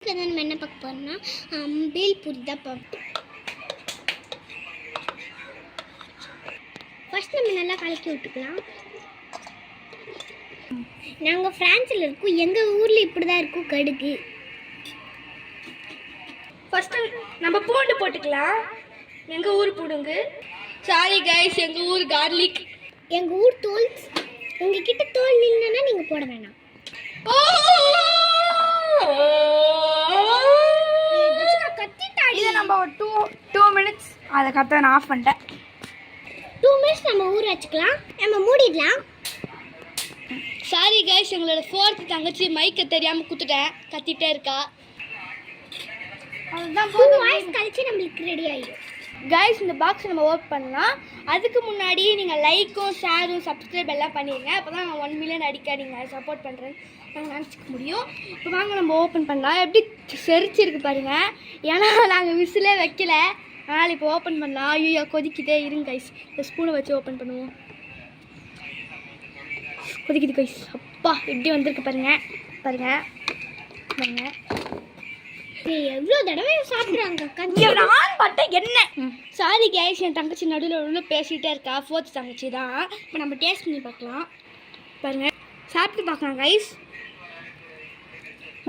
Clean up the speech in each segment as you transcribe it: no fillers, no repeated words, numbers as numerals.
வீடியோஸில் தான் நம்ம என்ன பார்க்க போகிறோம்னா பேல் பூரி தான் பார்ப்போம். ஃபர்ஸ்ட் நம்ம நல்லா கலக்கி விட்டுக்கலாம். நாங்கள் ஃப்ரான்ஸில் இருக்கோம். எங்கள் ஊரில் இப்படி தான் இருக்கும் கடுகு. ஃபஸ்ட்டு நம்ம பூண்டு போட்டுக்கலாம். எங்கள் ஊர் பூண்டுங்க. சாரி கைஸ், எங்கள் ஊர் கார்லிக். எங்கள் ஊர் தோல். உங்ககிட்ட தோல் இல்லைன்னா நீங்கள் போட வேணாம். இதை நம்ம ஒரு டூ மினிட்ஸ் அதை கத்த நான் ஆஃப் பண்ணிட்டேன். 2 மினிட்ஸ் நம்ம ஊற வச்சுக்கலாம். நம்ம மூடிடலாம். சாரி கைஸ், எங்களோட 4th தங்கச்சி மைக்கை தெரியாமல் குத்துட்டேன், கத்திட்டே இருக்கா. அதுதான் 2 வாய்ஸ் கழிச்சு நம்மளுக்கு ரெடி ஆகிடும். கைஸ், இந்த பாக்ஸ் நம்ம ஓப்பன் பண்ணலாம். அதுக்கு முன்னாடி நீங்கள் லைக்கும் ஷேரும் சப்ஸ்கிரைப் எல்லாம் பண்ணிடுங்க. அப்போ தான் 1 மில்லியன் அடிக்க நீங்கள் சப்போர்ட் பண்ணுறேன்னு நாங்கள் நினச்சிக்க முடியும். இப்போ வாங்க நம்ம ஓப்பன் பண்ணலாம். எப்படி செரிச்சிருக்கு பாருங்கள். ஏன்னா நாங்கள் விசிலே வைக்கல, அதனால் இப்போ ஓப்பன் பண்ணலாம். ஐயோ கொதிக்கிட்டே இருங்க கைஸ். இந்த ஸ்பூனை வச்சு ஓப்பன் பண்ணுவோம். கொதிக்குது கைஸ். அப்பா எப்படி வந்திருக்கு பாருங்கள் பாருங்கள் பாருங்கள். எவ்வளோ தடவை சாப்பிட்றாங்க நான் பட்டேன் என்ன. சாரி கைஸ், என் தங்கச்சி நடுவில் பேசிகிட்டே இருக்கா. 4th தங்கச்சி தான். இப்போ நம்ம டேஸ்ட் பண்ணி பார்க்கலாம். பாருங்கள், சாப்பிட்டு பார்க்கலாம் கைஸ்.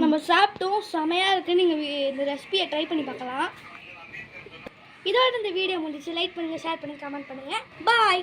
நம்ம சாப்பிட்டோம், செமையாக இருக்குது. நீங்கள் இந்த ரெசிபியை ட்ரை பண்ணி பார்க்கலாம். இதோட இந்த வீடியோ முடிஞ்சிச்சு. லைக் பண்ணுங்கள், ஷேர் பண்ணுங்கள், கமெண்ட் பண்ணுங்கள். பாய்.